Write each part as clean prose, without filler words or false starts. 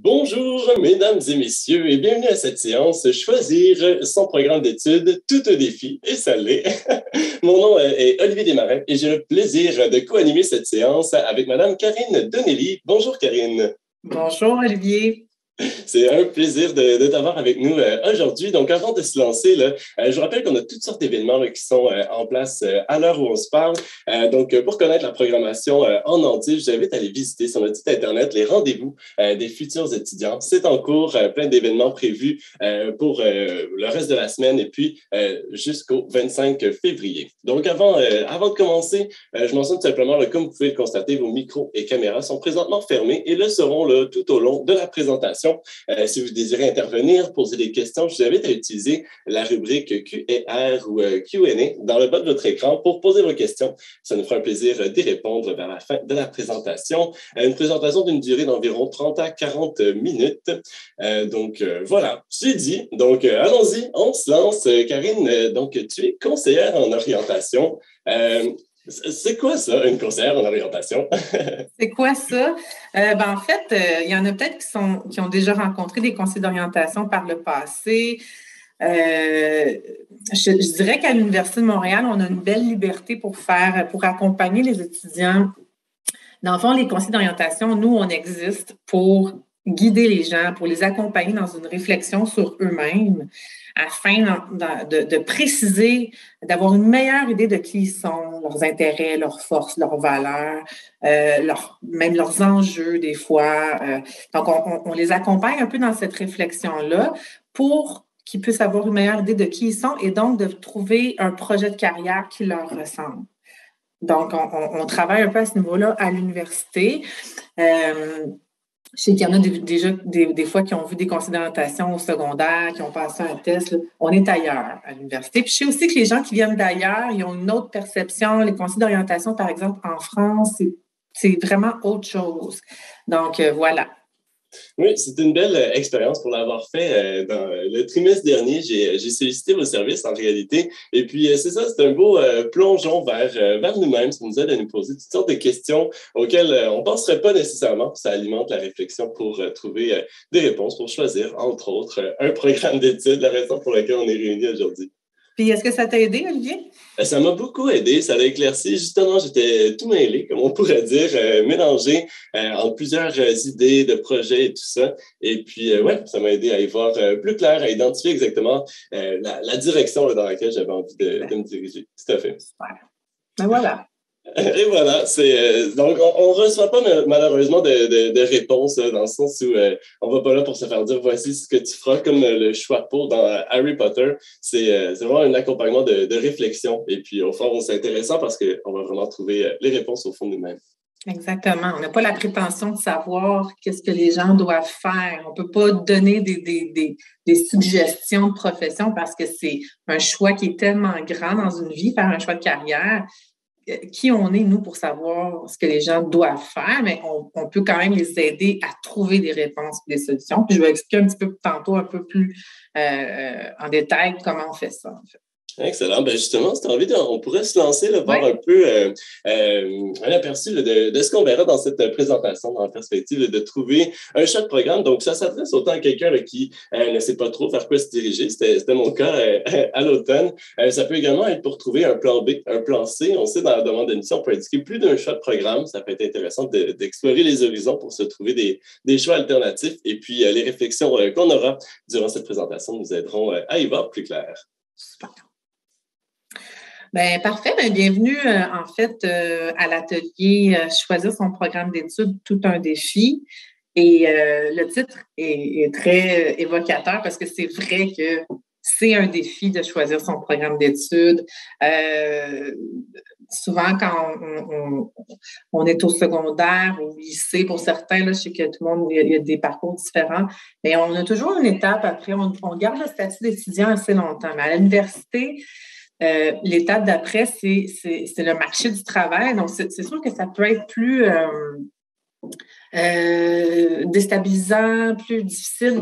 Bonjour, mesdames et messieurs, et bienvenue à cette séance Choisir son programme d'études, tout un défi, et ça l'est. Mon nom est Olivier Desmarais et j'ai le plaisir de co-animer cette séance avec Madame Karine Donnelly. Bonjour Karine. Bonjour Olivier. C'est un plaisir de t'avoir avec nous aujourd'hui. Donc, avant de se lancer, là, je vous rappelle qu'on a toutes sortes d'événements là, qui sont en place à l'heure où on se parle. Donc, pour connaître la programmation en entier, je vous invite à aller visiter sur notre site Internet les rendez-vous des futurs étudiants. C'est en cours, plein d'événements prévus pour le reste de la semaine et puis jusqu'au 25 février. Donc, avant de commencer, je mentionne tout simplement, là, comme vous pouvez le constater, vos micros et caméras sont présentement fermés et le seront là, tout au long de la présentation. Si vous désirez intervenir, poser des questions, je vous invite à utiliser la rubrique Q&R ou Q&A dans le bas de votre écran pour poser vos questions. Ça nous fera un plaisir d'y répondre vers la fin de la présentation. Une présentation d'une durée d'environ 30 à 40 minutes. Donc, voilà, c'est dit. Donc, allons-y, on se lance. Karine, donc, tu es conseillère en orientation. C'est quoi ça, une conseillère en orientation? C'est quoi ça? En fait, il y en a peut-être qui ont déjà rencontré des conseillers d'orientation par le passé. Je dirais qu'à l'Université de Montréal, on a une belle liberté pour accompagner les étudiants. Dans le fond, les conseillers d'orientation, nous, on existe pour guider les gens, pour les accompagner dans une réflexion sur eux-mêmes, afin de préciser, d'avoir une meilleure idée de qui ils sont, leurs intérêts, leurs forces, leurs valeurs, même leurs enjeux des fois. Donc, on les accompagne un peu dans cette réflexion-là pour qu'ils puissent avoir une meilleure idée de qui ils sont et donc de trouver un projet de carrière qui leur ressemble. Donc, on travaille un peu à ce niveau-là à l'université. Je sais qu'il y en a déjà des fois qui ont vu des conseillers d'orientation au secondaire, qui ont passé un test. Là. On est ailleurs à l'université. Puis je sais aussi que les gens qui viennent d'ailleurs, ils ont une autre perception. Les conseillers d'orientation, par exemple, en France, c'est vraiment autre chose. Donc, voilà. Oui, c'est une belle expérience pour l'avoir fait. Dans le trimestre dernier, j'ai sollicité vos services en réalité. Et puis, c'est ça, c'est un beau plongeon vers nous-mêmes. Ça nous aide à nous poser toutes sortes de questions auxquelles on ne penserait pas nécessairement. Ça alimente la réflexion pour trouver des réponses, pour choisir, entre autres, un programme d'études, la raison pour laquelle on est réunis aujourd'hui. Puis, est-ce que ça t'a aidé, Olivier? Ça m'a beaucoup aidé, ça l'a éclairci. Justement, j'étais tout mêlé, comme on pourrait dire, mélangé entre plusieurs idées de projets et tout ça. Et puis, ouais, ça m'a aidé à y voir plus clair, à identifier exactement la direction là, dans laquelle j'avais envie de me diriger. Tout à fait. Super. Ben voilà. Et voilà, donc on reçoit pas malheureusement de réponse dans le sens où on va pas là pour se faire dire voici ce que tu feras comme le choix pour dans Harry Potter. C'est vraiment un accompagnement de réflexion et puis au fond c'est intéressant parce qu'on va vraiment trouver les réponses au fond de nous-mêmes. Exactement. On n'a pas la prétention de savoir qu'est-ce que les gens doivent faire. On ne peut pas donner des suggestions de profession parce que c'est un choix qui est tellement grand dans une vie, faire un choix de carrière. Qui on est, nous, pour savoir ce que les gens doivent faire, mais on peut quand même les aider à trouver des réponses, des solutions. Puis je vais expliquer un petit peu tantôt, un peu plus en détail comment on fait ça, en fait. Excellent. Ben justement, si tu as envie, on pourrait se lancer, là, voir un peu un aperçu là, de ce qu'on verra dans cette présentation, dans la perspective là, de trouver un choix de programme. Donc, ça s'adresse autant à quelqu'un là, qui ne sait pas trop vers quoi se diriger. C'était mon cas à l'automne. Ça peut également être pour trouver un plan B, un plan C. On sait dans la demande d'admission, on peut indiquer plus d'un choix de programme. Ça peut être intéressant d'explorer les horizons pour se trouver des choix alternatifs. Et puis, les réflexions qu'on aura durant cette présentation nous aideront à y voir plus clair. Super. Bien, parfait. Bien, bienvenue, en fait, à l'atelier Choisir son programme d'études, tout un défi. Et le titre est très évocateur parce que c'est vrai que c'est un défi de choisir son programme d'études. Souvent, quand on est au secondaire, au lycée, pour certains, là, je sais que tout le monde, il y a des parcours différents, mais on a toujours une étape après. On garde le statut d'étudiant assez longtemps. Mais à l'université, l'étape d'après, c'est le marché du travail. Donc, c'est sûr que ça peut être plus déstabilisant, plus difficile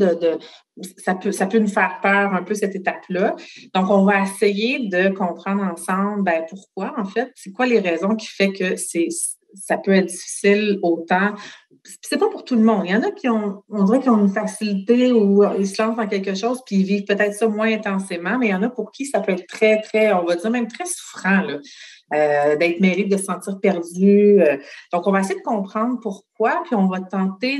ça peut nous faire peur un peu cette étape-là. Donc, on va essayer de comprendre ensemble pourquoi, en fait, c'est quoi les raisons qui fait que ça peut être difficile autant c'est pas pour tout le monde. Il y en a qui on dirait qu'ils ont une facilité ou ils se lancent dans quelque chose puis ils vivent peut-être ça moins intensément, mais il y en a pour qui ça peut être très, très, on va dire même très souffrant, là, d'être mêlé, de se sentir perdu. Donc, on va essayer de comprendre pourquoi, puis on va tenter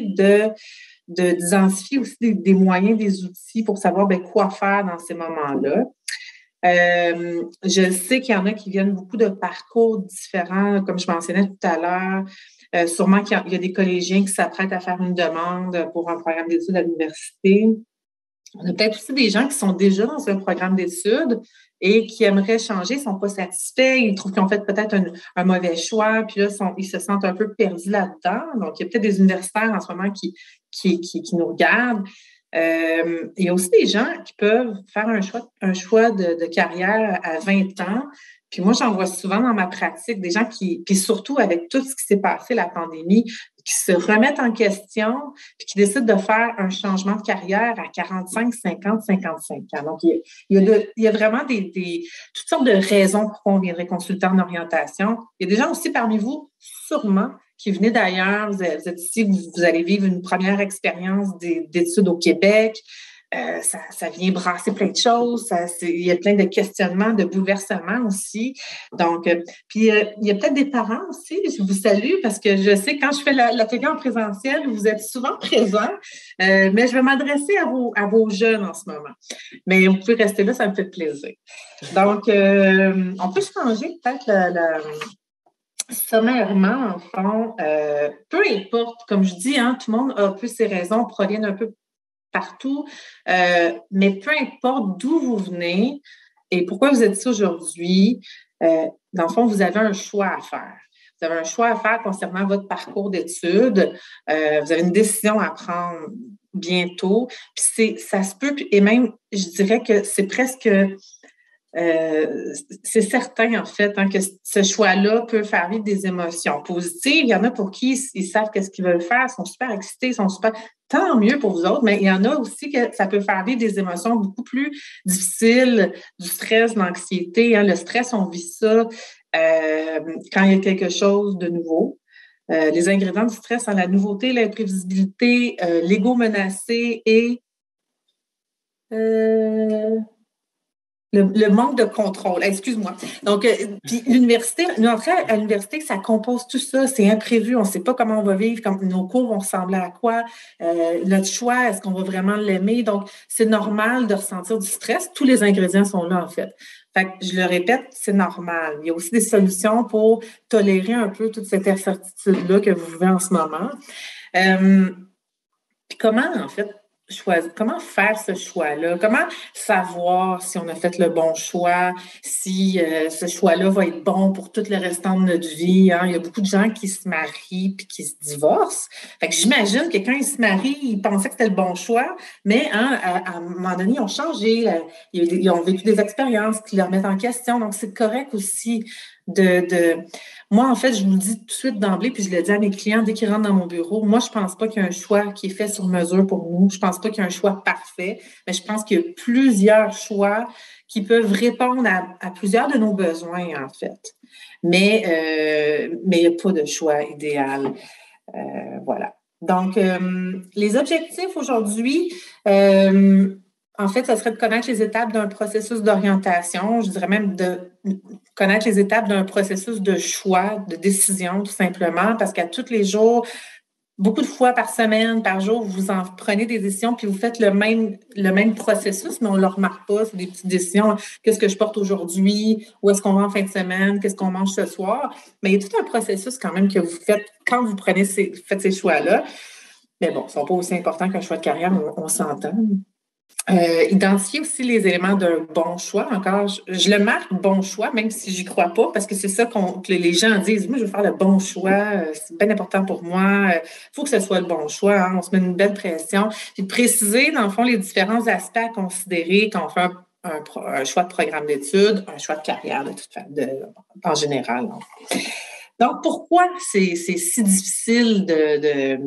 d'identifier aussi des moyens, des outils pour savoir quoi faire dans ces moments-là. Je sais qu'il y en a qui viennent beaucoup de parcours différents, comme je mentionnais tout à l'heure. Sûrement qu'il y a des collégiens qui s'apprêtent à faire une demande pour un programme d'études à l'université. On a peut-être aussi des gens qui sont déjà dans un programme d'études et qui aimeraient changer, ils ne sont pas satisfaits, ils trouvent qu'ils ont fait peut-être un mauvais choix, puis là, ils se sentent un peu perdus là-dedans. Donc, il y a peut-être des universitaires en ce moment qui nous regardent. Il y a aussi des gens qui peuvent faire un choix de carrière à 20 ans. Puis moi, j'en vois souvent dans ma pratique des gens puis surtout avec tout ce qui s'est passé, la pandémie, qui se remettent en question puis qui décident de faire un changement de carrière à 45, 50, 55 ans. Donc, il y a vraiment toutes sortes de raisons pourquoi on viendrait consulter en orientation. Il y a des gens aussi parmi vous, sûrement, qui venez d'ailleurs, vous êtes ici, vous allez vivre une première expérience d'études au Québec. Ça vient brasser plein de choses. Il y a plein de questionnements, de bouleversements aussi. Donc, puis il y a peut-être des parents aussi. Je vous salue parce que je sais quand je fais l'atelier en présentiel, vous êtes souvent présents, mais je vais m'adresser à vos jeunes en ce moment. Mais vous pouvez rester là, ça me fait plaisir. Donc, on peut changer peut-être sommairement, en fond, peu importe, comme je dis, tout le monde a un peu ses raisons, proviennent un peu partout, mais peu importe d'où vous venez et pourquoi vous êtes ici aujourd'hui, dans le fond, vous avez un choix à faire. Vous avez un choix à faire concernant votre parcours d'études. Vous avez une décision à prendre bientôt. Puis ça se peut, et même, je dirais que c'est presque... c'est certain, en fait, que ce choix-là peut faire vivre des émotions positives. Il y en a pour qui ils savent qu'est-ce qu'ils veulent faire, sont super excités, sont super... Tant mieux pour vous autres, mais il y en a aussi que ça peut faire vivre des émotions beaucoup plus difficiles, du stress, de l'anxiété. Le stress, on vit ça quand il y a quelque chose de nouveau. Les ingrédients du stress, la nouveauté, l'imprévisibilité, l'ego menacé et... Le manque de contrôle, excuse-moi. Donc, puis l'université, l'entrée à l'université, ça compose tout ça, c'est imprévu, on ne sait pas comment on va vivre, nos cours vont ressembler à quoi, notre choix, est-ce qu'on va vraiment l'aimer? Donc, c'est normal de ressentir du stress. Tous les ingrédients sont là, en fait. Fait que, je le répète, c'est normal. Il y a aussi des solutions pour tolérer un peu toute cette incertitude-là que vous vivez en ce moment. Puis comment, en fait, comment faire ce choix-là? Comment savoir si on a fait le bon choix, si ce choix-là va être bon pour tout le restant de notre vie? Il y a beaucoup de gens qui se marient puis qui se divorcent. Fait que j'imagine que quand ils se marient, ils pensaient que c'était le bon choix, mais à un moment donné, ils ont changé. Ils ont vécu des expériences qui leur mettent en question. Donc, c'est correct aussi Moi, en fait, je vous le dis tout de suite d'emblée, puis je le dis à mes clients dès qu'ils rentrent dans mon bureau, moi, je ne pense pas qu'il y a un choix qui est fait sur mesure pour nous. Je ne pense pas qu'il y a un choix parfait, mais je pense qu'il y a plusieurs choix qui peuvent répondre à plusieurs de nos besoins, en fait. Mais il n'y a pas de choix idéal. Voilà. Donc, les objectifs aujourd'hui, en fait, ça serait de connaître les étapes d'un processus d'orientation. Je dirais même de connaître les étapes d'un processus de choix, de décision, tout simplement, parce qu'à tous les jours, beaucoup de fois par semaine, par jour, vous en prenez des décisions, puis vous faites le même processus, mais on ne le remarque pas. C'est des petites décisions. Qu'est-ce que je porte aujourd'hui? Où est-ce qu'on va en fin de semaine? Qu'est-ce qu'on mange ce soir? Mais il y a tout un processus quand même que vous faites quand vous faites ces choix-là. Mais bon, ils ne sont pas aussi importants qu'un choix de carrière, on s'entend. Identifier aussi les éléments d'un bon choix. Encore, je le marque bon choix, même si je n'y crois pas, parce que c'est ça que les gens disent. Moi, je veux faire le bon choix. C'est bien important pour moi. Il faut que ce soit le bon choix. On se met une belle pression. Puis de préciser, dans le fond, les différents aspects à considérer quand on fait un choix de programme d'études, un choix de carrière, en général. Donc, pourquoi c'est si difficile de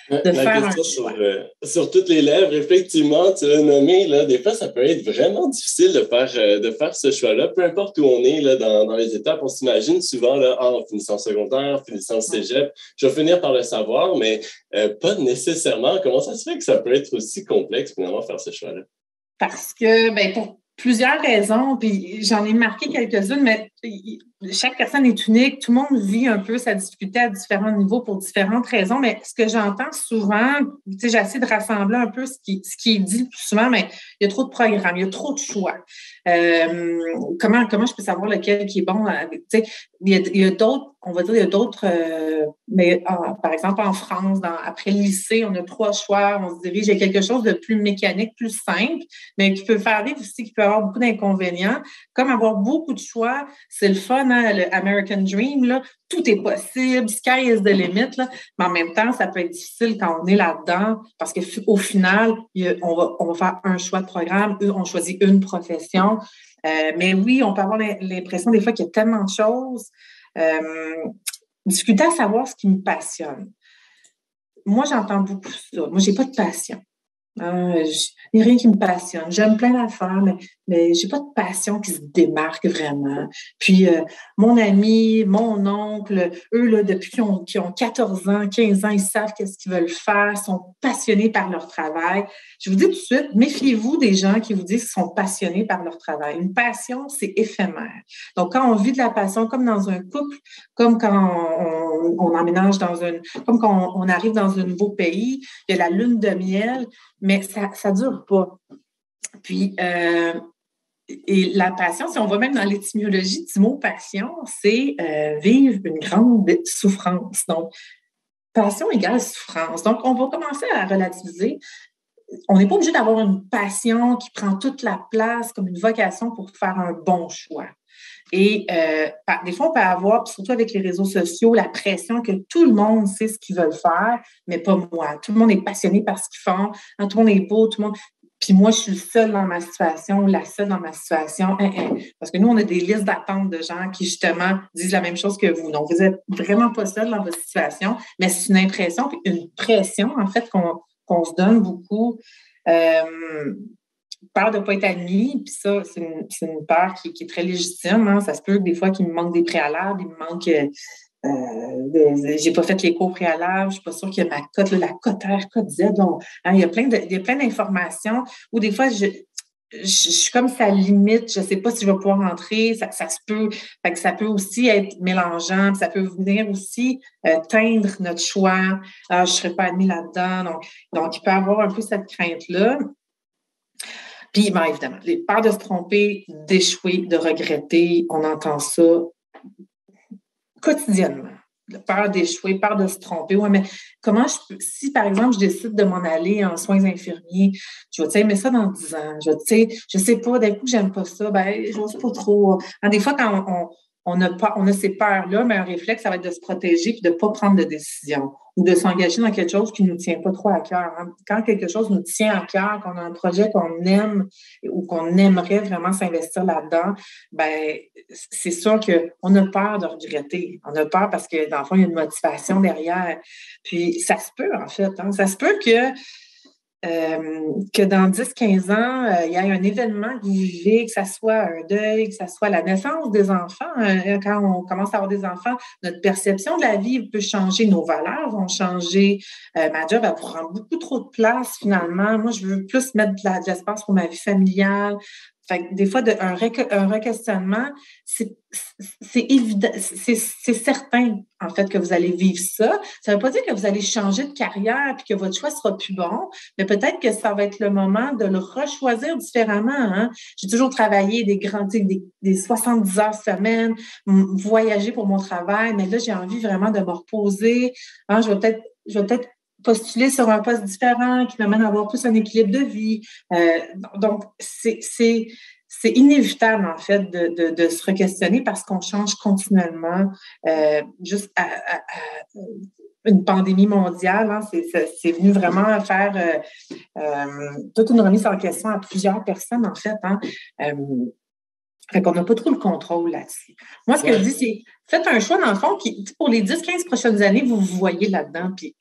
La faire un question choix? sur toutes les lèvres, effectivement, tu l'as nommé, là, des fois, ça peut être vraiment difficile de faire ce choix-là, peu importe où on est là, dans les étapes. On s'imagine souvent, là, en finissant le secondaire, finissant le cégep, je vais finir par le savoir, mais pas nécessairement. Comment ça se fait que ça peut être aussi complexe, finalement, faire ce choix-là? Parce que, ben, pour plusieurs raisons, puis j'en ai marqué quelques-unes, mais chaque personne est unique. Tout le monde vit un peu sa difficulté à différents niveaux pour différentes raisons. Mais ce que j'entends souvent, tu sais, j'essaie de rassembler un peu ce qui est dit plus souvent, mais il y a trop de programmes, il y a trop de choix. Comment je peux savoir lequel qui est bon? Tu sais, il y a d'autres, on va dire, il y a d'autres, mais par exemple, en France, après le lycée, on a 3 choix, on se dirige à quelque chose de plus mécanique, plus simple, mais qui peut faire vivre aussi, qui peut avoir beaucoup d'inconvénients. Comme avoir beaucoup de choix, c'est le fun, hein, le American Dream, là, tout est possible, sky is the limit, là, mais en même temps, ça peut être difficile quand on est là-dedans, parce qu'au final, on va faire un choix de programme, on choisit une profession. Mais oui, on peut avoir l'impression des fois qu'il y a tellement de choses. Difficulté à savoir ce qui me passionne. Moi, j'entends beaucoup ça. Moi, j'ai pas de passion. Il n'y a rien qui me passionne. J'aime plein d'affaires, mais j'ai pas de passion qui se démarque vraiment. Puis, mon ami, mon oncle, eux, là, depuis qu'ils ont 14 ans, 15 ans, ils savent qu'est-ce qu'ils veulent faire, sont passionnés par leur travail. Je vous dis tout de suite, méfiez-vous des gens qui vous disent qu'ils sont passionnés par leur travail. Une passion, c'est éphémère. Donc, quand on vit de la passion, comme dans un couple, comme quand on emménage comme quand on arrive dans un nouveau pays, il y a la lune de miel, mais ça dure pas. Puis, et la passion, si on va même dans l'étymologie du mot passion, c'est vivre une grande souffrance. Donc, passion égale souffrance. Donc, on va commencer à relativiser. On n'est pas obligé d'avoir une passion qui prend toute la place comme une vocation pour faire un bon choix. Et des fois, on peut avoir, surtout avec les réseaux sociaux, la pression que tout le monde sait ce qu'ils veulent faire, mais pas moi. Tout le monde est passionné par ce qu'ils font. Hein, tout le monde est beau, tout le monde. Puis moi, je suis seule dans ma situation, la seule dans ma situation. Parce que nous, on a des listes d'attente de gens qui, justement, disent la même chose que vous. Donc, vous n'êtes vraiment pas seul dans votre situation, mais c'est une impression, puis une pression, en fait, qu'on se donne beaucoup. Peur de ne pas être admis, puis ça, c'est une peur qui est très légitime. Hein. Ça se peut que des fois qu'il me manque des préalables, il me manque j'ai pas fait les cours préalables, je suis pas sûre qu'il y a ma cote, la cote R, cote Z. Donc, hein, il y a plein d'informations où des fois, je suis comme ça limite, je sais pas si je vais pouvoir rentrer, ça se peut. Fait que ça peut aussi être mélangeant, ça peut venir aussi teindre notre choix. Je serais pas admis là-dedans. Donc, il peut y avoir un peu cette crainte-là. Puis, bien évidemment, les peurs de se tromper, d'échouer, de regretter, on entend ça quotidiennement. La peur d'échouer, peur de se tromper. Ouais, mais si par exemple, je décide de m'en aller en soins infirmiers, je vais aimer ça dans 10 ans. Je sais pas, d'un coup, j'aime pas ça, j'ose pas trop. Des fois, quand on a ces peurs-là, mais un réflexe, ça va être de se protéger puis de ne pas prendre de décision ou de s'engager dans quelque chose qui ne nous tient pas trop à cœur. Hein. Quand quelque chose nous tient à cœur, qu'on a un projet qu'on aime ou qu'on aimerait vraiment s'investir là-dedans, c'est sûr qu'on a peur de regretter. On a peur parce que, dans le fond, il y a une motivation derrière. Puis, ça se peut, en fait. Hein. Ça se peut que dans 10-15 ans, il y ait un événement que vous vivez, que ça soit un deuil, que ça soit la naissance des enfants. Quand on commence à avoir des enfants, notre perception de la vie peut changer, nos valeurs vont changer. Ma job, elle prend beaucoup trop de place, finalement. Moi, je veux plus mettre de l'espace pour ma vie familiale. Fait que des fois, un requestionnement, c'est évident, c'est certain, en fait, que vous allez vivre ça. Ça ne veut pas dire que vous allez changer de carrière et que votre choix sera plus bon, mais peut-être que ça va être le moment de le rechoisir différemment. Hein? J'ai toujours travaillé des 70 heures semaine, voyager pour mon travail, mais là, j'ai envie vraiment de me reposer. Hein? Je vais peut-être postuler sur un poste différent qui m'amène à avoir plus un équilibre de vie. Donc, c'est inévitable, en fait, de se re-questionner parce qu'on change continuellement. Juste à une pandémie mondiale, hein, c'est venu vraiment faire toute une remise en question à plusieurs personnes, en fait. Hein. Fait qu'on n'a pas trop le contrôle là-dessus. Moi, ce que je dis, c'est faites un choix, dans le fond, qui, pour les 10-15 prochaines années, vous vous voyez là-dedans, puis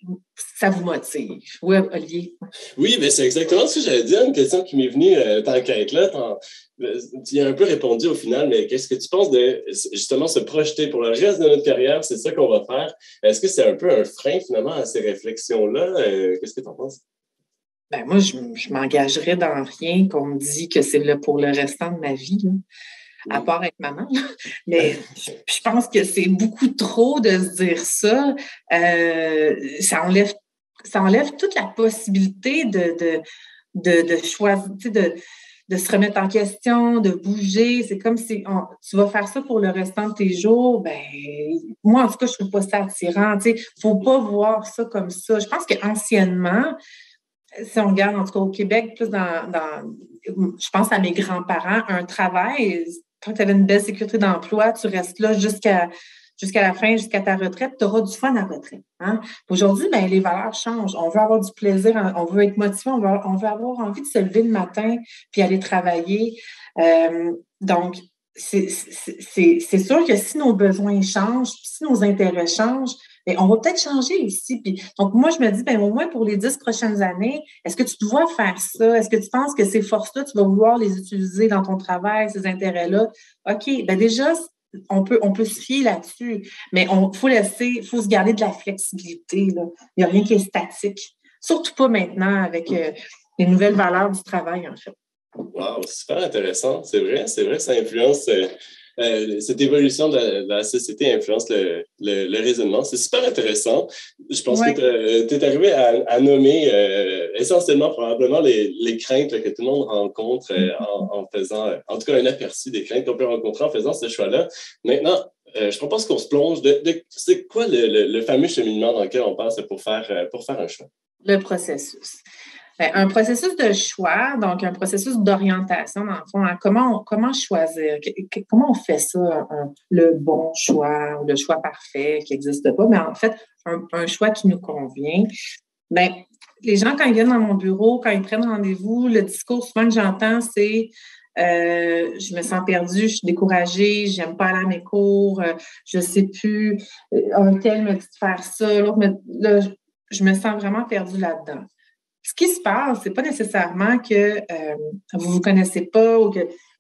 ça vous motive. Oui, Olivier? Oui, mais c'est exactement ce que j'allais dire. Une question qui m'est venue, t'enquête là. Tu as un peu répondu au final, mais qu'est-ce que tu penses de justement se projeter pour le reste de notre carrière? C'est ça qu'on va faire. Est-ce que c'est un peu un frein finalement à ces réflexions-là? Qu'est-ce que tu en penses? Ben moi, je m'engagerais dans rien qu'on me dit que c'est là pour le restant de ma vie, là, à part être maman. Là. Mais je pense que c'est beaucoup trop de se dire ça. Ça enlève toute la possibilité de choisir, tu sais, de se remettre en question, de bouger. C'est comme si tu vas faire ça pour le restant de tes jours. Ben, moi, en tout cas, je trouve pas ça attirant. Tu sais, faut pas voir ça comme ça. Je pense qu'anciennement, si on regarde, en tout cas au Québec, plus je pense à mes grands-parents, un travail, quand tu avais une belle sécurité d'emploi, tu restes là jusqu'à la fin, jusqu'à ta retraite, tu auras du fun à la retraite. Hein? Aujourd'hui, ben, les valeurs changent. On veut avoir du plaisir, on veut être motivé, on veut avoir envie de se lever le matin puis aller travailler. Donc, c'est sûr que si nos besoins changent, si nos intérêts changent, bien, on va peut-être changer aussi. Puis, donc, moi, je me dis, bien, au moins pour les 10 prochaines années, est-ce que tu dois faire ça? Est-ce que tu penses que ces forces-là, tu vas vouloir les utiliser dans ton travail, ces intérêts-là? OK, bien déjà, on peut se fier là-dessus, mais il faut se garder de la flexibilité. Là. Il n'y a rien qui est statique. Surtout pas maintenant avec les nouvelles valeurs du travail, en fait. Wow, super intéressant. C'est vrai, ça influence, cette évolution de la société influence le raisonnement. C'est super intéressant. Je pense que tu es arrivé à nommer essentiellement, probablement, les craintes que tout le monde rencontre en faisant, en tout cas, un aperçu des craintes qu'on peut rencontrer en faisant ce choix-là. Maintenant, je propose qu'on se plonge c'est quoi le fameux cheminement dans lequel on passe pour faire un choix? Le processus. Bien, un processus de choix, donc un processus d'orientation, dans le fond, hein, comment choisir? Comment on fait ça, le bon choix ou le choix parfait qui n'existe pas? Mais en fait, un choix qui nous convient. Bien, les gens, quand ils viennent dans mon bureau, quand ils prennent rendez-vous, le discours souvent que j'entends, c'est je me sens perdue, je suis découragée, j'aime pas aller à mes cours, je sais plus, un tel me dit de faire ça, l'autre là, je me sens vraiment perdue là-dedans. Ce qui se passe, c'est pas nécessairement que vous connaissez pas,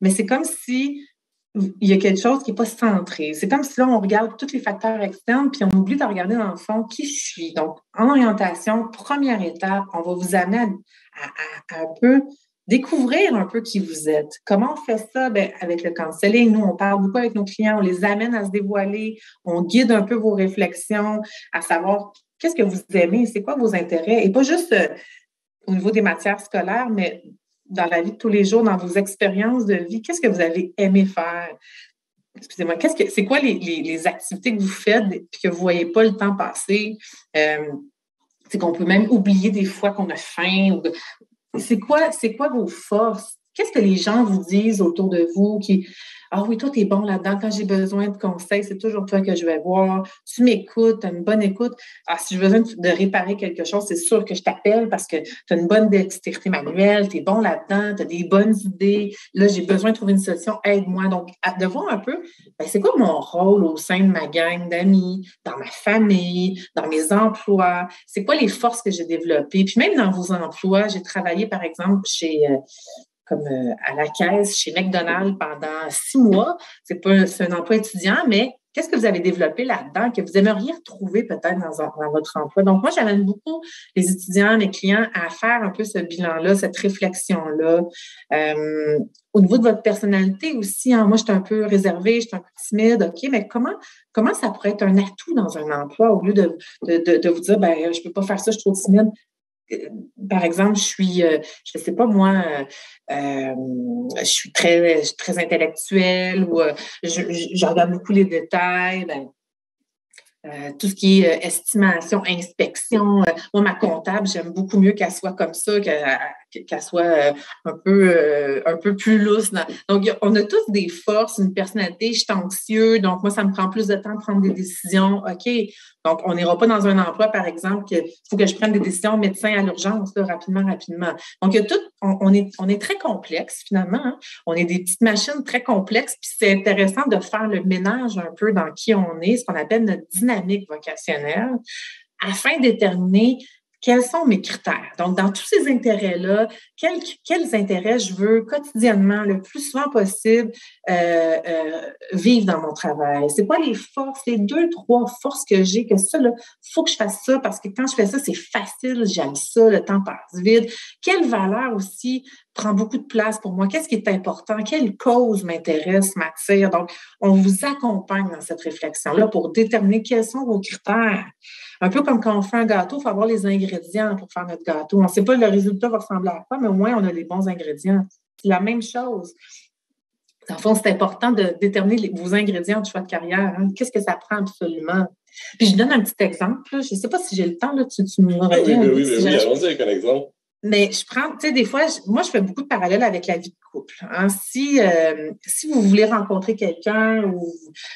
mais c'est comme si il y a quelque chose qui n'est pas centré. C'est comme si là, on regarde tous les facteurs externes, puis on oublie de regarder dans le fond qui je suis. Donc, en orientation, première étape, on va vous amener à un peu découvrir un peu qui vous êtes. Comment on fait ça? Bien, avec le counseling, nous, on parle beaucoup avec nos clients, on les amène à se dévoiler, on guide un peu vos réflexions, à savoir qu'est-ce que vous aimez, c'est quoi vos intérêts, et pas juste au niveau des matières scolaires, mais dans la vie de tous les jours, dans vos expériences de vie, qu'est-ce que vous avez aimé faire? Excusez-moi, c'est quoi les activités que vous faites et que vous ne voyez pas le temps passer? C'est qu'on peut même oublier des fois qu'on a faim. C'est quoi vos forces? Qu'est-ce que les gens vous disent autour de vous qui ah oui, toi, tu es bon là-dedans. Quand j'ai besoin de conseils, c'est toujours toi que je vais voir. Tu m'écoutes, tu as une bonne écoute. Alors, si j'ai besoin de réparer quelque chose, c'est sûr que je t'appelle parce que tu as une bonne dextérité manuelle, tu es bon là-dedans, tu as des bonnes idées. Là, j'ai besoin de trouver une solution, aide-moi. Donc, de voir un peu, bien, c'est quoi mon rôle au sein de ma gang d'amis, dans ma famille, dans mes emplois? C'est quoi les forces que j'ai développées? Puis même dans vos emplois, j'ai travaillé, par exemple, comme à la caisse chez McDonald's pendant 6 mois. C'est un emploi étudiant, mais qu'est-ce que vous avez développé là-dedans que vous aimeriez retrouver peut-être dans votre emploi? Donc, moi, j'amène beaucoup les étudiants, mes clients à faire un peu ce bilan-là, cette réflexion-là. Au niveau de votre personnalité aussi, hein, moi, je suis un peu réservée, je suis un peu timide, OK, mais comment ça pourrait être un atout dans un emploi au lieu de vous dire, ben, je ne peux pas faire ça, je suis trop timide. Par exemple, je sais pas moi, je suis très intellectuelle ou je regarde beaucoup les détails. Tout ce qui est estimation, inspection. Moi, ma comptable, j'aime beaucoup mieux qu'elle soit comme ça, qu'elle soit un peu plus lousse. Donc, on a tous des forces, une personnalité. Je suis anxieux, donc moi, ça me prend plus de temps de prendre des décisions. OK, donc on n'ira pas dans un emploi, par exemple, qu'il faut que je prenne des décisions médecin à l'urgence, là, rapidement. Donc, il y a on est très complexe, finalement. Hein? On est des petites machines très complexes, puis c'est intéressant de faire le ménage un peu dans qui on est, ce qu'on appelle notre dynamique vocationnelle, afin de déterminer quels sont mes critères. Donc, dans tous ces intérêts-là, quels intérêts je veux quotidiennement, le plus souvent possible, vivre dans mon travail? C'est quoi les forces, les 2-3 forces que j'ai, que ça, là, faut que je fasse ça parce que quand je fais ça, c'est facile, j'aime ça, le temps passe vite. Quelle valeur aussi prend beaucoup de place pour moi? Qu'est-ce qui est important? Quelle cause m'intéresse, m'attire? Donc, on vous accompagne dans cette réflexion-là pour déterminer quels sont vos critères. Un peu comme quand on fait un gâteau, il faut avoir les ingrédients pour faire notre gâteau. On ne sait pas le résultat va ressembler à quoi, mais au moins, on a les bons ingrédients. C'est la même chose. Dans le fond, c'est important de déterminer vos ingrédients de choix de carrière. Hein. Qu'est-ce que ça prend absolument? Puis, je donne un petit exemple. Là. Je ne sais pas si j'ai le temps. Là, tu me reviens. Oui, allons-y avec un exemple. Mais je prends, tu sais, des fois, moi, je fais beaucoup de parallèles avec la vie de couple. Hein. Si vous voulez rencontrer quelqu'un ou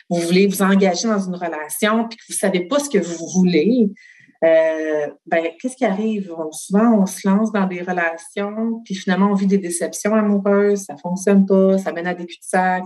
vous voulez vous engager dans une relation puis que vous ne savez pas ce que vous voulez, qu'est-ce qui arrive? Souvent, on se lance dans des relations, puis finalement, on vit des déceptions amoureuses, ça ne fonctionne pas, ça mène à des cul-de-sac,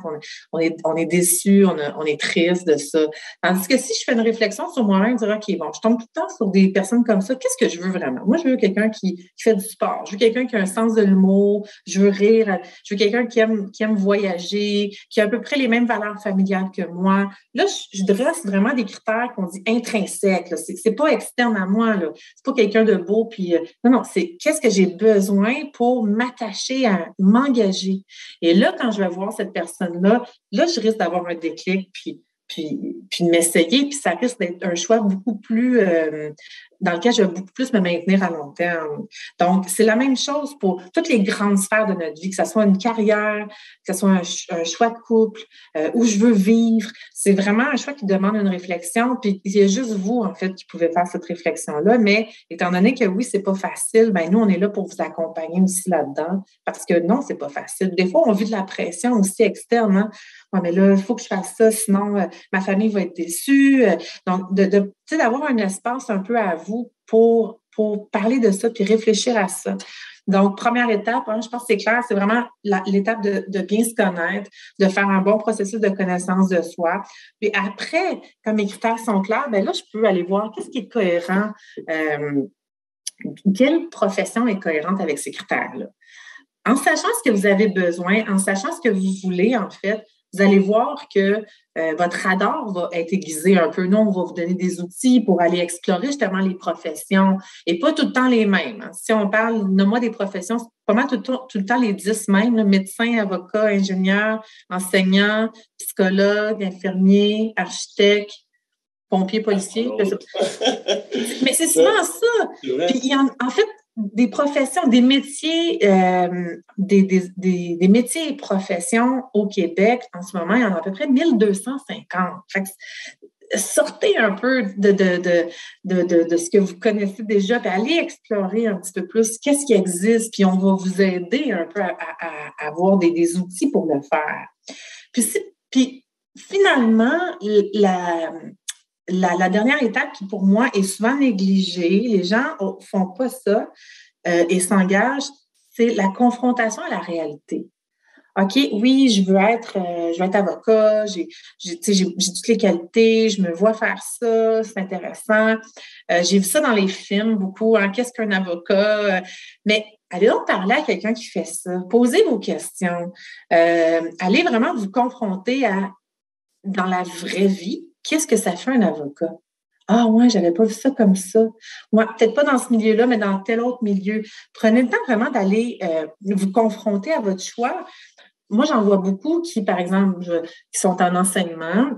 on est déçu, on est triste de ça. Tandis que si je fais une réflexion sur moi-même, je dirais, OK, bon, je tombe tout le temps sur des personnes comme ça, qu'est-ce que je veux vraiment? Moi, je veux quelqu'un qui fait du sport, je veux quelqu'un qui a un sens de l'humour, je veux rire, je veux quelqu'un qui aime voyager, qui a à peu près les mêmes valeurs familiales que moi. Là, je dresse vraiment des critères qu'on dit intrinsèques, là. C'est pas externe à moi, là. C'est pas quelqu'un de beau, puis non, c'est qu'est-ce que j'ai besoin pour m'attacher à m'engager. Et là, quand je vais voir cette personne-là, là, je risque d'avoir un déclic, puis de m'essayer, puis ça risque d'être un choix beaucoup plus dans lequel je vais beaucoup plus me maintenir à long terme. Donc, c'est la même chose pour toutes les grandes sphères de notre vie, que ce soit une carrière, que ce soit un choix de couple, où je veux vivre. C'est vraiment un choix qui demande une réflexion, puis il y a juste vous, en fait, qui pouvez faire cette réflexion-là, mais étant donné que oui, c'est pas facile, ben nous, on est là pour vous accompagner aussi là-dedans, parce que non, c'est pas facile. Des fois, on vit de la pression aussi externe, hein? Ouais, mais là, il faut que je fasse ça, sinon ma famille va être déçue. Donc, d'avoir un espace un peu à vous pour parler de ça puis réfléchir à ça. Donc, première étape, hein, je pense que c'est clair, c'est vraiment l'étape de bien se connaître, de faire un bon processus de connaissance de soi. Puis après, quand mes critères sont clairs, bien là, je peux aller voir qu'est-ce qui est cohérent, quelle profession est cohérente avec ces critères-là. En sachant ce que vous avez besoin, en sachant ce que vous voulez, en fait, vous allez voir que votre radar va être aiguisé un peu. Nous, on va vous donner des outils pour aller explorer justement les professions et pas tout le temps les mêmes. Hein. Si on parle, nomme-moi des professions, c'est pas mal tout le temps les 10 mêmes, là, médecin, avocat, ingénieur, enseignant, psychologue, infirmier, architecte, pompier, policier. Mais c'est souvent ça. Puis, en fait, des professions, des métiers, des métiers et professions au Québec, en ce moment, il y en a à peu près 1250. Fait que sortez un peu de ce que vous connaissez déjà, puis allez explorer un petit peu plus qu'est-ce qui existe, puis on va vous aider un peu à avoir des outils pour le faire. Puis finalement, la dernière étape qui, pour moi, est souvent négligée, les gens ne font pas ça et s'engagent, c'est la confrontation à la réalité. OK, oui, je veux être avocat, j'ai toutes les qualités, je me vois faire ça, c'est intéressant. J'ai vu ça dans les films beaucoup, hein, qu'est-ce qu'un avocat? Mais allez donc parler à quelqu'un qui fait ça. Posez vos questions. Allez vraiment vous confronter dans la vraie vie. Qu'est-ce que ça fait un avocat? Ah ouais, j'avais pas vu ça comme ça. Ouais, peut-être pas dans ce milieu-là, mais dans tel autre milieu. Prenez le temps vraiment d'aller vous confronter à votre choix. Moi, j'en vois beaucoup qui, par exemple, qui sont en enseignement,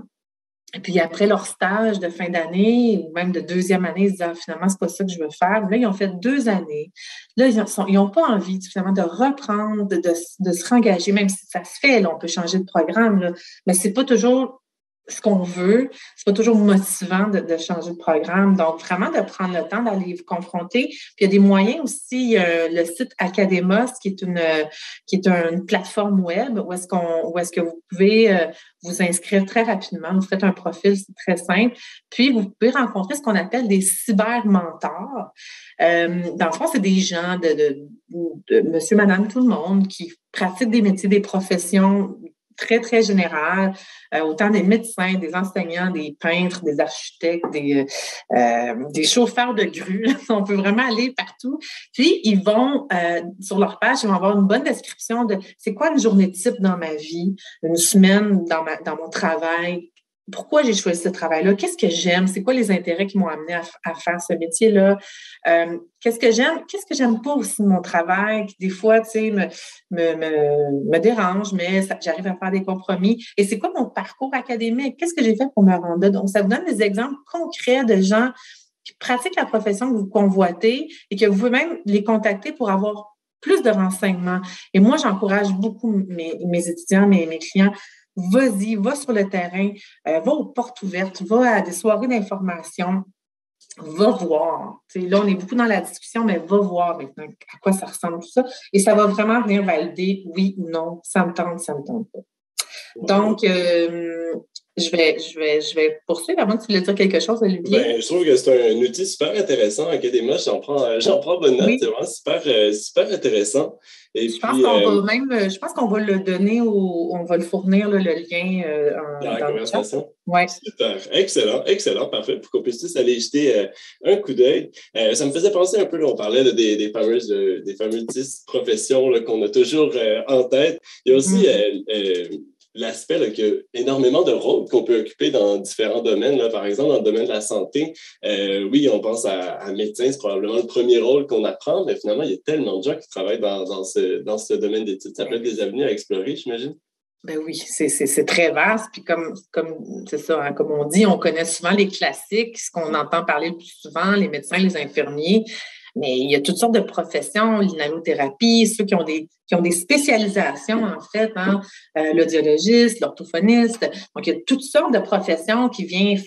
et puis après leur stage de fin d'année ou même de deuxième année, ils se disent ah, finalement, c'est pas ça que je veux faire. Là, ils ont fait 2 années. Là, ils n'ont pas envie finalement de reprendre, de se réengager, même si ça se fait, là, on peut changer de programme, là, mais c'est pas toujours ce qu'on veut. C'est pas toujours motivant de changer de programme. Donc, vraiment de prendre le temps d'aller vous confronter. Puis, il y a des moyens aussi, le site Academos, qui est une plateforme web où est-ce que vous pouvez vous inscrire très rapidement. Vous faites un profil, c'est très simple. Puis, vous pouvez rencontrer ce qu'on appelle des cybermentors. Dans le fond, c'est des gens de monsieur, madame, tout le monde qui pratiquent des métiers, des professions très, très générales, autant des médecins, des enseignants, des peintres, des architectes, des chauffeurs de grue. On peut vraiment aller partout. Puis, ils vont, sur leur page, ils vont avoir une bonne description de c'est quoi une journée type dans ma vie, une semaine dans mon travail. Pourquoi j'ai choisi ce travail-là? Qu'est-ce que j'aime? C'est quoi les intérêts qui m'ont amené à faire ce métier-là? Qu'est-ce que j'aime pas aussi de mon travail, qui des fois, tu sais, me dérange, mais j'arrive à faire des compromis. Et c'est quoi mon parcours académique? Qu'est-ce que j'ai fait pour me rendre là? Donc, ça vous donne des exemples concrets de gens qui pratiquent la profession que vous convoitez et que vous pouvez même les contacter pour avoir plus de renseignements. Et moi, j'encourage beaucoup mes étudiants, mes clients. Vas-y, va sur le terrain, va aux portes ouvertes, va à des soirées d'information, va voir. T'sais, là, on est beaucoup dans la discussion, mais va voir maintenant à quoi ça ressemble tout ça. Et ça va vraiment venir valider oui ou non, ça me tente pas. Donc, je vais poursuivre. Avant que tu voulais dire quelque chose, Olivier. Ben, je trouve que c'est un outil super intéressant. Académos, j'en prends bonne note. Oui. C'est vraiment super intéressant. Et je pense qu'on va le donner on va le fournir, le lien dans la conversation. Oui. Super. Excellent, parfait. Pour qu'on puisse tous aller jeter un coup d'œil. Ça me faisait penser un peu, là, on parlait là, des fameuses 10 professions là, qu'on a toujours en tête. Il y a aussi l'aspect là, qu'il y a énormément de rôles qu'on peut occuper dans différents domaines. Là. Par exemple, dans le domaine de la santé, oui, on pense à médecin, c'est probablement le premier rôle qu'on apprend, mais finalement, il y a tellement de gens qui travaillent dans ce domaine d'études. Ça peut être des avenues à explorer, j'imagine. Ben oui, c'est très vaste. Puis comme c'est ça, hein, comme on dit, on connaît souvent les classiques, ce qu'on entend parler le plus souvent, les médecins, les infirmiers. Mais il y a toutes sortes de professions, l'inhalothérapie, ceux qui ont des spécialisations, en fait, hein, l'audiologiste, l'orthophoniste. Donc, il y a toutes sortes de professions qui viennent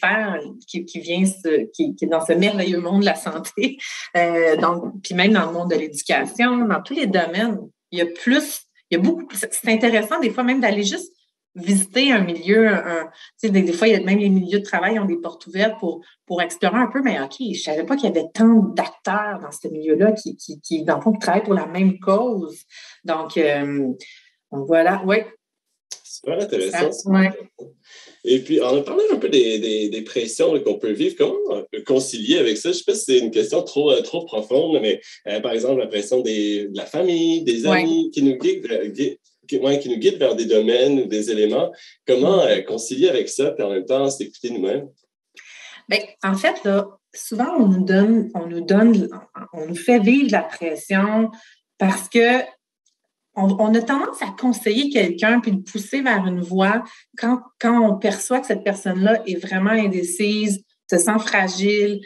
qui est dans ce merveilleux monde de la santé. Donc, puis même dans le monde de l'éducation, dans tous les domaines, il y a beaucoup plus. C'est intéressant, des fois, même d'aller juste visiter un milieu, des fois, il y a même les milieux de travail ont des portes ouvertes pour explorer un peu, mais OK, je ne savais pas qu'il y avait tant d'acteurs dans ce milieu-là qui dans le fond, qui travaillent pour la même cause. Donc voilà, oui. Super intéressant. Ouais. Et puis, on a parlé un peu des pressions là, qu'on peut vivre. Comment on peut concilier avec ça? Je ne sais pas si c'est une question trop profonde, mais par exemple, la pression de la famille, des amis qui nous guident vers des domaines ou des éléments. Comment concilier avec ça et en même temps s'écouter nous-mêmes? Bien, en fait, là, souvent, on nous fait vivre la pression parce que on a tendance à conseiller quelqu'un puis le pousser vers une voie quand on perçoit que cette personne-là est vraiment indécise, se sent fragile,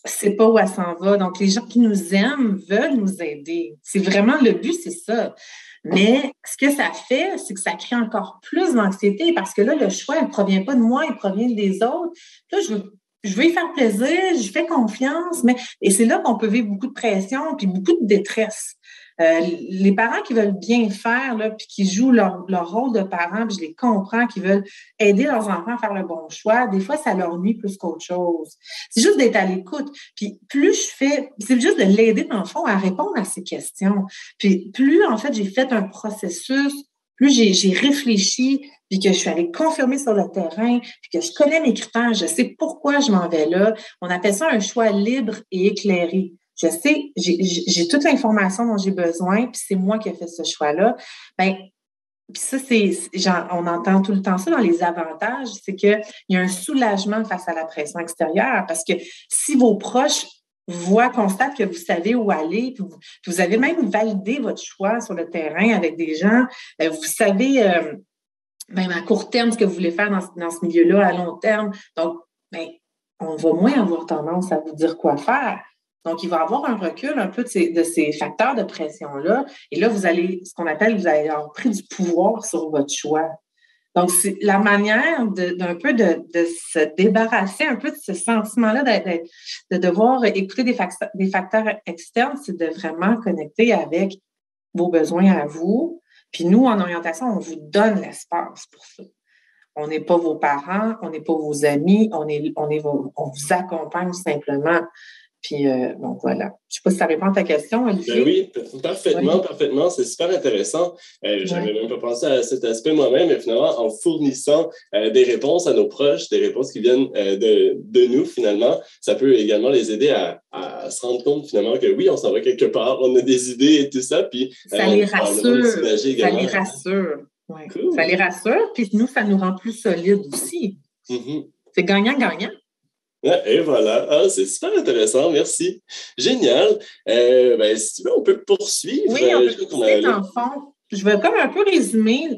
ne sait pas où elle s'en va. Donc, les gens qui nous aiment veulent nous aider. C'est vraiment le but, c'est ça. Mais ce que ça fait, c'est que ça crée encore plus d'anxiété parce que là, le choix, il ne provient pas de moi, il provient des autres. Là, je veux y faire plaisir, je fais confiance, et c'est là qu'on peut vivre beaucoup de pression puis beaucoup de détresse. Les parents qui veulent bien faire, là, puis qui jouent leur rôle de parents, puis je les comprends, qui veulent aider leurs enfants à faire le bon choix, des fois, ça leur nuit plus qu'autre chose. C'est juste d'être à l'écoute. Puis c'est juste de l'aider, dans le fond, à répondre à ces questions. Puis plus, en fait, j'ai fait un processus, plus j'ai réfléchi, puis que je suis allée confirmer sur le terrain, puis que je connais mes critères, je sais pourquoi je m'en vais là. On appelle ça un choix libre et éclairé. Je sais, j'ai toute l'information dont j'ai besoin, puis c'est moi qui ai fait ce choix-là. Bien, puis ça, on entend tout le temps ça dans les avantages, c'est qu'il y a un soulagement face à la pression extérieure, parce que si vos proches constatent que vous savez où aller, puis vous avez même validé votre choix sur le terrain avec des gens, vous savez même à court terme ce que vous voulez faire dans ce milieu-là, à long terme. Donc, on va moins avoir tendance à vous dire quoi faire. Donc, il va y avoir un recul un peu de ces facteurs de pression-là. Et là, vous allez avoir pris du pouvoir sur votre choix. Donc, c'est la manière d'un peu de se débarrasser un peu de ce sentiment-là de devoir écouter des facteurs externes, c'est de vraiment connecter avec vos besoins à vous. Puis nous, en orientation, on vous donne l'espace pour ça. On n'est pas vos parents, on n'est pas vos amis, on vous accompagne simplement. Puis, donc voilà. Je ne sais pas si ça répond à ta question, Olivier. Ben oui, parfaitement. C'est super intéressant. J'avais même pas pensé à cet aspect moi-même, mais finalement, en fournissant des réponses à nos proches, des réponses qui viennent de nous, finalement, ça peut également les aider à se rendre compte, finalement, que oui, on s'en va quelque part, on a des idées et tout ça, puis ça les rassure. Ça les rassure. Ouais. Cool. Ça les rassure, puis nous, ça nous rend plus solides aussi. Mm-hmm. C'est gagnant-gagnant. Et voilà. Ah, c'est super intéressant. Merci. Génial. Si tu veux, on peut poursuivre. Oui, on peut poursuivre dans le fond. Je vais comme un peu résumer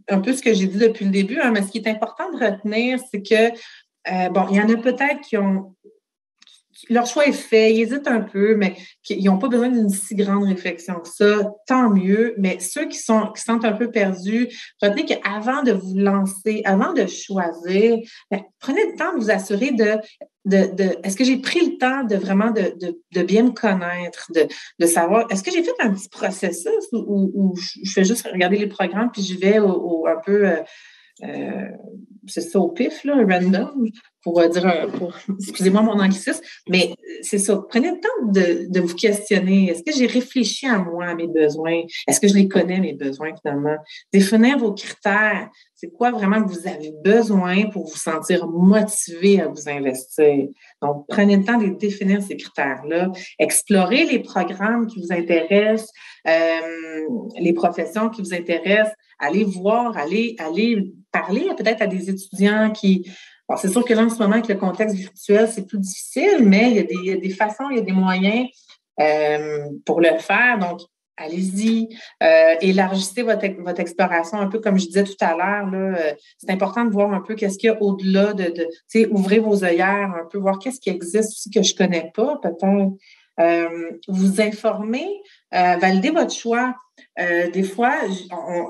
un peu ce que j'ai dit depuis le début, hein, mais ce qui est important de retenir, c'est que, il y en a peut-être qui ont... Leur choix est fait, ils hésitent un peu, mais ils n'ont pas besoin d'une si grande réflexion que ça, tant mieux. Mais ceux qui sentent un peu perdus, retenez qu'avant de vous lancer, avant de choisir, prenez le temps de vous assurer est-ce que j'ai pris le temps de vraiment de bien me connaître, de savoir, est-ce que j'ai fait un petit processus ou je fais juste regarder les programmes puis je vais un peu... c'est ça au pif, là, random, excusez-moi mon anglicisme, mais c'est ça. Prenez le temps de vous questionner. Est-ce que j'ai réfléchi à moi, à mes besoins? Est-ce que je les connais, mes besoins, finalement? Définir vos critères. C'est quoi vraiment que vous avez besoin pour vous sentir motivé à vous investir? Donc, prenez le temps de définir ces critères-là. Explorez les programmes qui vous intéressent, les professions qui vous intéressent. Allez voir, allez parler peut-être à des étudiants qui... Bon, c'est sûr que là, en ce moment, avec le contexte virtuel, c'est plus difficile, mais il y a des façons, il y a des moyens pour le faire. Donc, allez-y, élargissez votre exploration, un peu comme je disais tout à l'heure. C'est important de voir un peu qu'est-ce qu'il y a au-delà tu sais, ouvrez vos œillères un peu, voir qu'est-ce qui existe aussi que je ne connais pas, peut-être. Vous informer, valider votre choix. Des fois,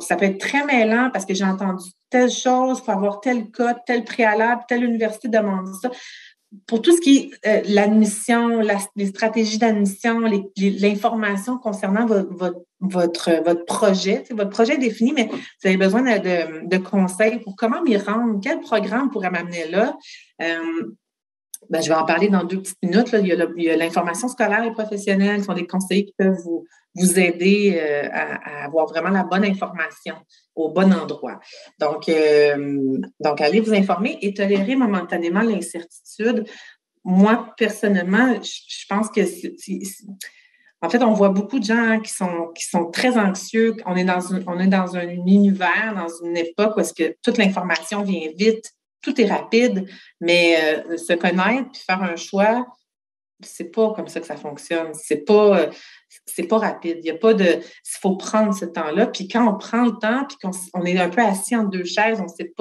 ça peut être très mêlant parce que j'ai entendu telle chose, il faut avoir tel code, tel préalable, telle université demande ça. Pour tout ce qui est l'admission, les stratégies d'admission, l'information concernant votre projet, votre projet est défini, mais vous avez besoin de conseils pour comment m'y rendre, quel programme pourrait m'amener là. Je vais en parler dans 2 petites minutes. Là. Il y a l'information scolaire et professionnelle, qui sont des conseillers qui peuvent vous aider à avoir vraiment la bonne information au bon endroit. Donc allez vous informer et tolérer momentanément l'incertitude. Moi, personnellement, je pense que en fait, on voit beaucoup de gens qui sont très anxieux. On est dans un univers, dans une époque où est-ce que toute l'information vient vite. Tout est rapide, mais se connaître puis faire un choix, c'est pas comme ça que ça fonctionne. C'est pas rapide. Il y a pas il faut prendre ce temps-là. Puis quand on prend le temps, puis qu'on est un peu assis entre 2 chaises, on sait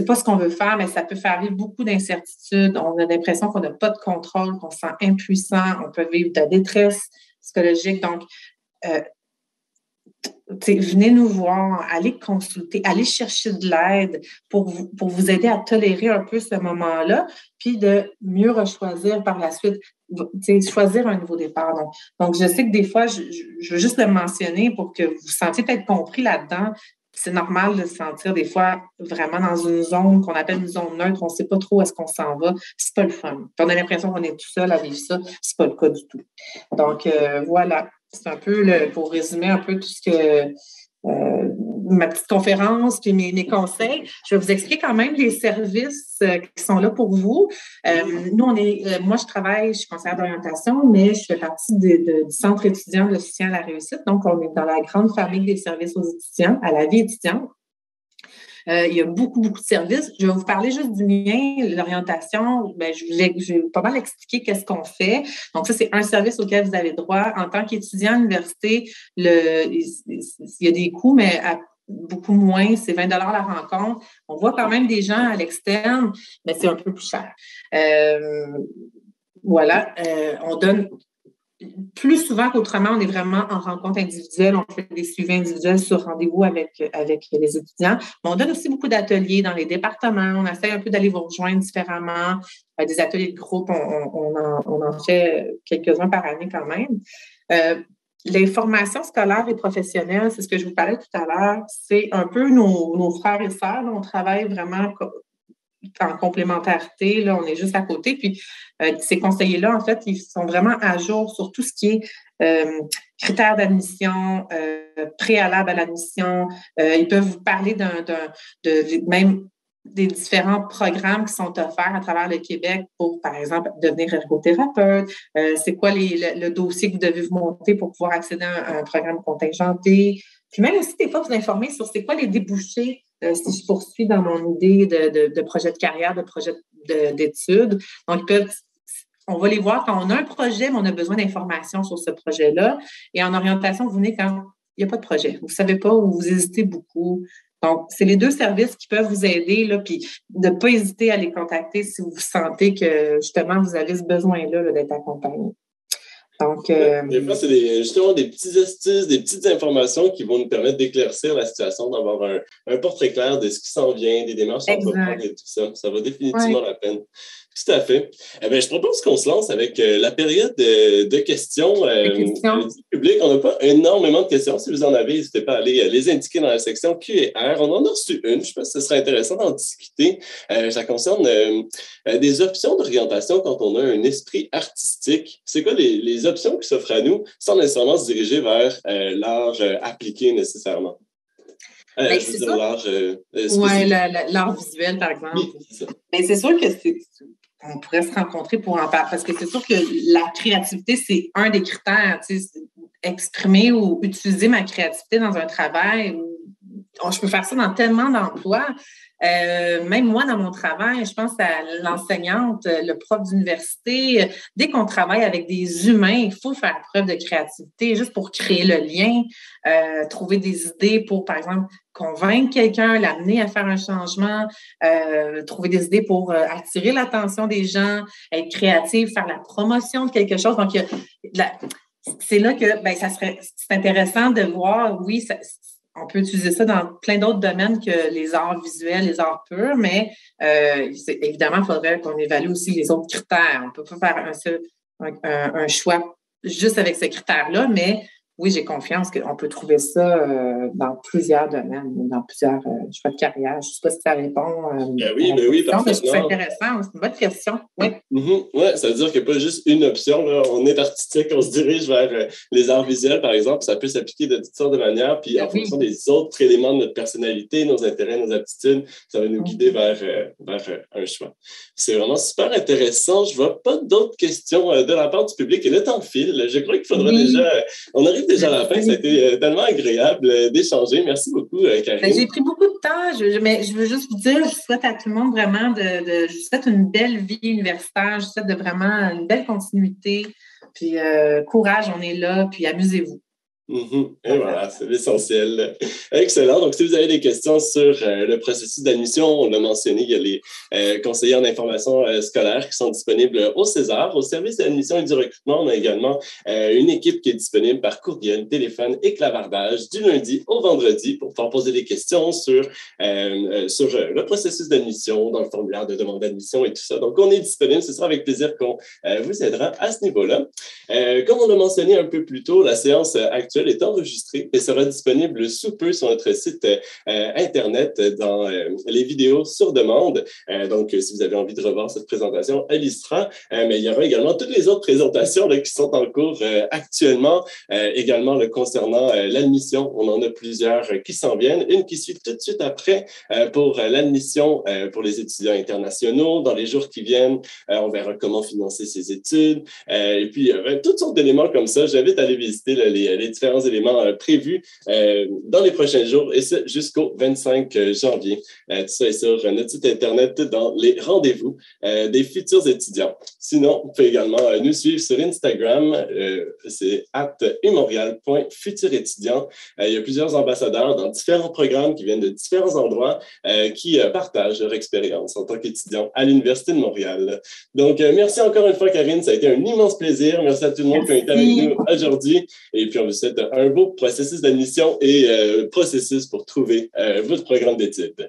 pas ce qu'on veut faire, mais ça peut faire vivre beaucoup d'incertitudes. On a l'impression qu'on n'a pas de contrôle, qu'on se sent impuissant, on peut vivre de la détresse psychologique. Donc, venez nous voir, allez consulter, allez chercher de l'aide pour vous aider à tolérer un peu ce moment-là, puis de mieux rechoisir par la suite, choisir un nouveau départ. Donc, je sais que des fois, je veux juste le mentionner pour que vous vous sentiez peut-être compris là-dedans. C'est normal de se sentir des fois vraiment dans une zone qu'on appelle une zone neutre. On ne sait pas trop où est-ce qu'on s'en va. C'est pas le fun. Puis on a l'impression qu'on est tout seul à vivre ça. C'est pas le cas du tout. Donc, voilà. C'est un peu pour résumer un peu tout ce que ma petite conférence puis mes conseils. Je vais vous expliquer quand même les services qui sont là pour vous. Nous, moi, je suis conseillère d'orientation, mais je fais partie du Centre étudiant de soutien à la réussite. Donc, on est dans la grande famille des services aux étudiants, à la vie étudiante. Il y a beaucoup, beaucoup de services. Je vais vous parler juste du mien, l'orientation. Je vais pas mal expliquer qu'est-ce qu'on fait. Donc, ça, c'est un service auquel vous avez droit. En tant qu'étudiant à l'université, il y a des coûts, mais beaucoup moins, c'est 20 $ la rencontre. On voit quand même des gens à l'externe, mais c'est un peu plus cher. Voilà, on donne plus souvent qu'autrement, on est vraiment en rencontre individuelle. On fait des suivis individuels sur rendez-vous avec les étudiants. Mais on donne aussi beaucoup d'ateliers dans les départements. On essaie un peu d'aller vous rejoindre différemment. Des ateliers de groupe, on en fait quelques-uns par année quand même. Les formations scolaires et professionnelles, c'est ce que je vous parlais tout à l'heure, c'est un peu nos frères et sœurs. Là, on travaille vraiment en complémentarité, là, on est juste à côté. Puis, ces conseillers-là, en fait, ils sont vraiment à jour sur tout ce qui est critères d'admission, préalable à l'admission. Ils peuvent vous parler même des différents programmes qui sont offerts à travers le Québec pour, par exemple, devenir ergothérapeute. C'est quoi le dossier que vous devez vous monter pour pouvoir accéder à un programme contingenté. Puis même aussi, des fois, vous informer sur c'est quoi les débouchés si je poursuis dans mon idée de projet de carrière, de projet d'études. Donc, on va les voir quand on a un projet, mais on a besoin d'informations sur ce projet-là. Et en orientation, vous venez quand il n'y a pas de projet. Vous ne savez pas ou vous hésitez beaucoup. Donc, c'est les deux services qui peuvent vous aider, là, puis de ne pas hésiter à les contacter si vous sentez que, justement, vous avez ce besoin-là là, d'être accompagné. Donc, des fois, c'est justement des petites astuces, des petites informations qui vont nous permettre d'éclaircir la situation, d'avoir un portrait clair de ce qui s'en vient, des démarches à entreprendre et tout ça. Ça vaut définitivement la peine. Tout à fait. Eh bien, je propose qu'on se lance avec la période de questions. Du public, on n'a pas énormément de questions. Si vous en avez, n'hésitez pas à aller les indiquer dans la section Q&R. On en a reçu une. Je pense que ce serait intéressant d'en discuter. Ça concerne des options d'orientation quand on a un esprit artistique. C'est quoi les options qui s'offrent à nous sans nécessairement se diriger vers l'art appliqué nécessairement? Ben, je veux dire l'art oui, l'art visuel, par exemple. Oui, c'est ça. Mais c'est sûr que on pourrait se rencontrer pour en parler, parce que c'est sûr que la créativité, c'est un des critères, tu sais, exprimer ou utiliser ma créativité dans un travail. Je peux faire ça dans tellement d'emplois. Même moi, dans mon travail, je pense à l'enseignante, le prof d'université. Dès qu'on travaille avec des humains, il faut faire preuve de créativité juste pour créer le lien, trouver des idées pour, par exemple, convaincre quelqu'un, l'amener à faire un changement, trouver des idées pour attirer l'attention des gens, être créatif, faire la promotion de quelque chose. Donc, c'est là que c'est intéressant de voir, oui, on peut utiliser ça dans plein d'autres domaines que les arts visuels, les arts purs, mais évidemment, il faudrait qu'on évalue aussi les autres critères. On ne peut pas faire un choix juste avec ces critères-là, mais oui, j'ai confiance qu'on peut trouver ça dans plusieurs domaines, dans plusieurs choix de carrière. Je ne sais pas si ça répond. Oui, parfaitement. C'est intéressant, c'est une bonne question. Oui, ça veut dire qu'il n'y a pas juste une option. Là. On est artistique, on se dirige vers les arts visuels, par exemple. Ça peut s'appliquer de toutes sortes de manières. Puis en fonction des autres éléments de notre personnalité, nos intérêts, nos aptitudes, ça va nous guider vers un choix. C'est vraiment super intéressant. Je ne vois pas d'autres questions de la part du public. Et le temps file. Je crois qu'il faudra déjà... On arrive déjà à la fin, ça a été tellement agréable d'échanger. Merci beaucoup, Karine. J'ai pris beaucoup de temps, mais je veux juste vous dire, je souhaite à tout le monde vraiment je souhaite une belle vie universitaire, je souhaite vraiment une belle continuité, puis courage, on est là, puis amusez-vous. Et voilà, c'est l'essentiel. Excellent. Donc, si vous avez des questions sur le processus d'admission, on l'a mentionné, il y a les conseillers en information scolaire qui sont disponibles au César. Au service d'admission et du recrutement, on a également une équipe qui est disponible par courriel, téléphone et clavardage du lundi au vendredi pour pouvoir poser des questions sur le processus d'admission, dans le formulaire de demande d'admission et tout ça. Donc, on est disponible. Ce sera avec plaisir qu'on vous aidera à ce niveau-là. Comme on l'a mentionné un peu plus tôt, la séance actuelle est enregistrée et sera disponible sous peu sur notre site Internet dans les vidéos sur demande. Donc, si vous avez envie de revoir cette présentation, elle y sera. Mais il y aura également toutes les autres présentations là, qui sont en cours actuellement. Également, concernant l'admission, on en a plusieurs qui s'en viennent. Une qui suit tout de suite après pour l'admission pour les étudiants internationaux. Dans les jours qui viennent, on verra comment financer ses études. Et puis, toutes sortes d'éléments comme ça. J'invite à aller visiter les différents différents éléments prévus dans les prochains jours, et ce jusqu'au 25 janvier. Tout ça est sur notre site Internet dans les rendez-vous des futurs étudiants. Sinon, vous pouvez également nous suivre sur Instagram, c'est @umontréal.futurétudiant. Il y a plusieurs ambassadeurs dans différents programmes qui viennent de différents endroits qui partagent leur expérience en tant qu'étudiant à l'Université de Montréal. Donc, merci encore une fois, Karine. Ça a été un immense plaisir. Merci à tout le monde qui a été avec nous aujourd'hui. Et puis, on vous souhaite un beau processus d'admission et processus pour trouver votre programme d'études.